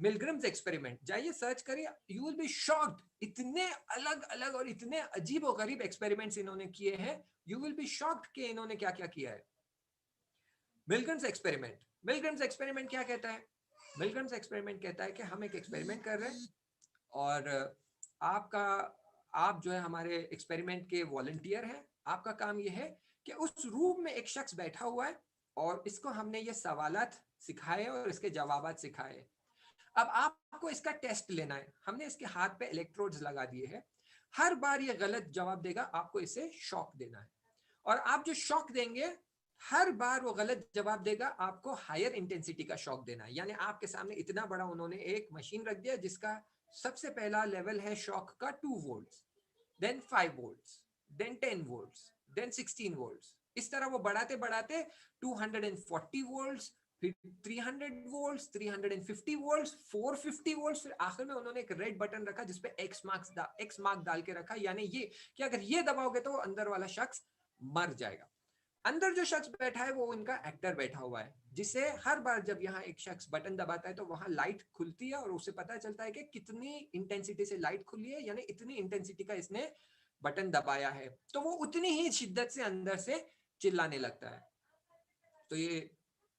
मिलग्रम्स experiment, जाइए search करिए, you will be shocked. इतने अलग अलग और इतने अजीब और गरीब एक्सपेरिमेंट्स इन्होंने किए हैं, यू विल बी शॉक्ड कि इन्होंने क्या क्या किया है। मिलग्रम्स एक्सपेरिमेंट, मिलग्रम्स एक्सपेरिमेंट क्या कहता है? मिलग्रम्स एक्सपेरिमेंट कहता है कि हम एक एक्सपेरिमेंट कर रहे हैं और आपका आप जो है हमारे एक्सपेरिमेंट के वॉलंटियर हैं। आपका काम यह है कि उस रूम में एक शख्स बैठा हुआ है और इसको हमने ये सवालात सिखाए और इसके जवाबात सिखाए। अब आपको इसका टेस्ट लेना है। हमने इसके हाथ पे इलेक्ट्रोड्स लगा दिए हैं। हर बार ये गलत जवाब देगा, आपको इसे शॉक देना है। और आप जो शॉक देंगे, हर बार वो गलत जवाब देगा, आपको हायर इंटेंसिटी का शॉक देना है। यानी आपके सामने इतना बड़ा उन्होंने एक मशीन रख दिया जिसका सबसे पहला लेवल है शॉक का 2 volts, then 5 volts, then 10 volts, then 16 volts. इस तरह वो बढ़ाते बढ़ाते 240 वोल्ट्स, फिर 300 वोल्ट्स, 350 वोल्ट्स, 450 वोल्ट्स, फिर आखिर में उन्होंने एक रेड बटन रखा जिसपे एक्स मार्क डाल के रखा। यानी ये कि अगर ये दबाओगे तो अंदर वाला शख्स मर जाएगा। अंदर जो शख्स बैठा है वो इनका एक्टर बैठा हुआ है, जिसे हर बार जब यहाँ एक शख्स बटन दबाता है तो वहां लाइट खुलती है और उसे पता चलता है कि कितनी इंटेंसिटी से लाइट खुली है, यानी इतनी इंटेंसिटी का इसने बटन दबाया है, तो वो उतनी ही शिद्दत से अंदर से चिल्लाने लगता है। तो ये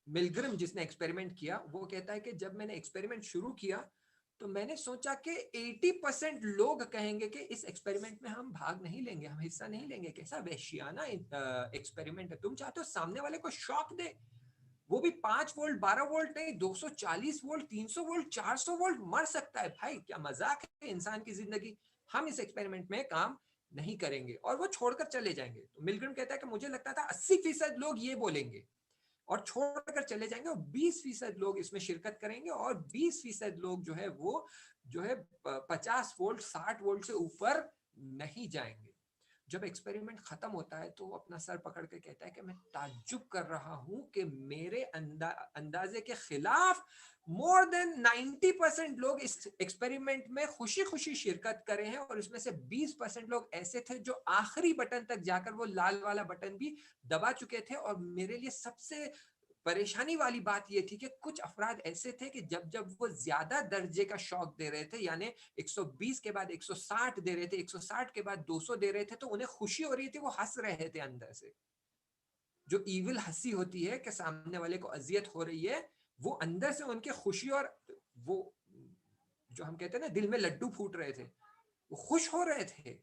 मिलग्रम जिसने एक्सपेरिमेंट किया वो कहता है कि जब मैंने एक्सपेरिमेंट शुरू किया तो मैंने सोचा कि 80% लोग कहेंगे कि इस एक्सपेरिमेंट में हम भाग नहीं लेंगे, हम हिस्सा नहीं लेंगे। कैसा वहशियाना एक्सपेरिमेंट है। तुम चाहते हो सामने वाले को शॉक दे, वो भी 5 वोल्ट 12 वोल्ट नहीं, 240 वोल्ट, 300 वोल्ट, 400 वोल्ट, मर सकता है। भाई क्या मजाक है इंसान की जिंदगी। हम इस एक्सपेरिमेंट में काम नहीं करेंगे और वो छोड़कर चले जाएंगे। तो मिलग्रम कहता है कि मुझे लगता था 80% लोग ये बोलेंगे और छोड़कर चले जाएंगे और 20% लोग इसमें शिरकत करेंगे और 20% लोग जो है वो जो है 50 वोल्ट 60 वोल्ट से ऊपर नहीं जाएंगे। जब एक्सपेरिमेंट खत्म होता है तो वो अपना सर पकड़ के कहता है कि मैं ताज्जुब कर रहा हूं कि मेरे अंदाजे के खिलाफ मोर देन 90% लोग इस एक्सपेरिमेंट में खुशी खुशी शिरकत करे हैं और इसमें से 20% लोग ऐसे थे जो आखिरी बटन तक जाकर वो लाल वाला बटन भी दबा चुके थे। और मेरे लिए सबसे परेशानी वाली बात यह थी कि कुछ अफराद ऐसे थे कि जब जब वो ज्यादा दर्जे का शॉक दे रहे थे, यानी 120 के बाद 160 दे रहे थे, 160 के बाद 200 दे रहे थे, तो उन्हें खुशी हो रही थी, वो हंस रहे थे अंदर से। जो ईविल हंसी होती है कि सामने वाले को अजियत हो रही है, वो अंदर से उनके खुशी और वो जो हम कहते हैं ना दिल में लड्डू फूट रहे थे, वो खुश हो रहे थे।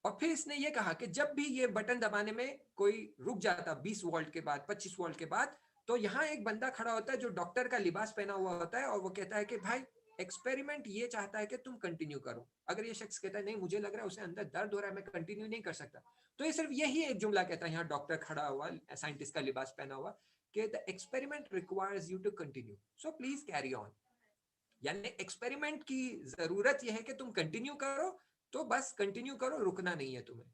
और फिर इसने ये कहा कि जब भी ये बटन दबाने में कोई रुक जाता 20 वोल्ट के बाद 25 वोल्ट के बाद, तो यहाँ एक बंदा खड़ा होता है जो डॉक्टर का लिबास पहना हुआ होता है और वो कहता है कि भाई एक्सपेरिमेंट ये चाहता है कि तुम कंटिन्यू करो। अगर ये शख्स कहता है नहीं मुझे लग रहा है उसे अंदर दर्द हो रहा है, मैं कंटिन्यू नहीं कर सकता, तो ये सिर्फ यही एक जुमला कहता है, यहाँ डॉक्टर खड़ा हुआ साइंटिस्ट का लिबास पहना हुआ, कि the experiment requires you to continue, so please carry on. यानी एक्सपेरिमेंट की जरूरत यह है कि तुम कंटिन्यू करो, तो बस कंटिन्यू करो, रुकना नहीं है तुम्हें।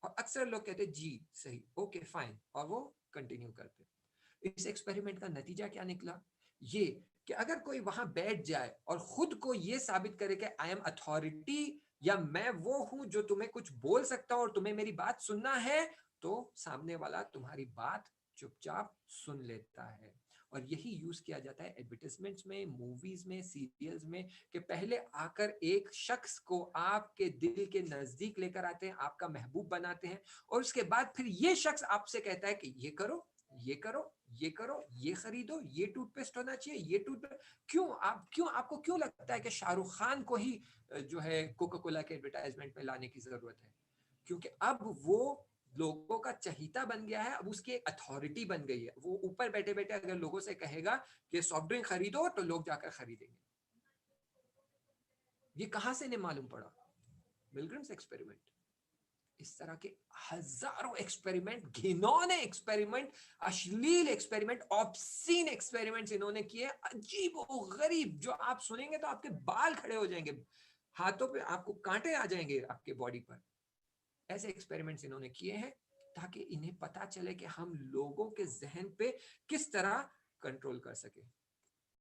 और अक्सर लोग कहते हैं जी सही, ओके फाइन, और वो कंटिन्यू करते। इस एक्सपेरिमेंट का नतीजा क्या निकला? ये कि अगर कोई वहां बैठ जाए और खुद को ये साबित करे कि आई एम अथॉरिटी, या मैं वो हूं जो तुम्हें कुछ बोल सकता हूं और तुम्हें मेरी बात सुनना है, तो सामने वाला तुम्हारी बात चुपचाप सुन लेता है। और यही यूज किया जाता है एडवर्टाइजमेंट्स में, मूवीज में, सीरियल्स में, कि पहले आकर एक शख्स को आपके दिल के नजदीक लेकर आते हैं, आपका महबूब बनाते हैं, और उसके बाद फिर ये शख्स आपसे कहता है कि ये करो, ये करो, ये करो, ये खरीदो, ये टूथपेस्ट होना चाहिए, ये टूथपेस्ट। क्यों आपको क्यों लगता है कि शाहरुख खान को ही जो है कोका कोला के एडवर्टाइजमेंट में लाने की जरूरत है? क्योंकि अब वो लोगों का चहीता बन गया है, अब उसकी एक अथॉरिटी बन गई है। वो ऊपर बैठे बैठे अगर लोगों से कहेगा कि सॉफ्ट ड्रिंक खरीदो, तो लोग जाकर खरीदेंगे। ये कहां से इन्हें मालूम पड़ा? मिलग्रम्स एक्सपेरिमेंट। इस तरह के हजारों एक्सपेरिमेंट, घिनौने एक्सपेरिमेंट, अश्लील एक्सपेरिमेंट, ऑब्सीन एक्सपेरिमेंट्स इन्होंने किए, अजीब और गरीब, जो आप सुनेंगे तो आपके बाल खड़े हो जाएंगे, हाथों पे आपको कांटे आ जाएंगे आपके बॉडी पर। ऐसे एक्सपेरिमेंट्स इन्होंने किए हैं ताकि इन्हें पता चले कि हम लोगों के जहन पे किस तरह कंट्रोल कर सके।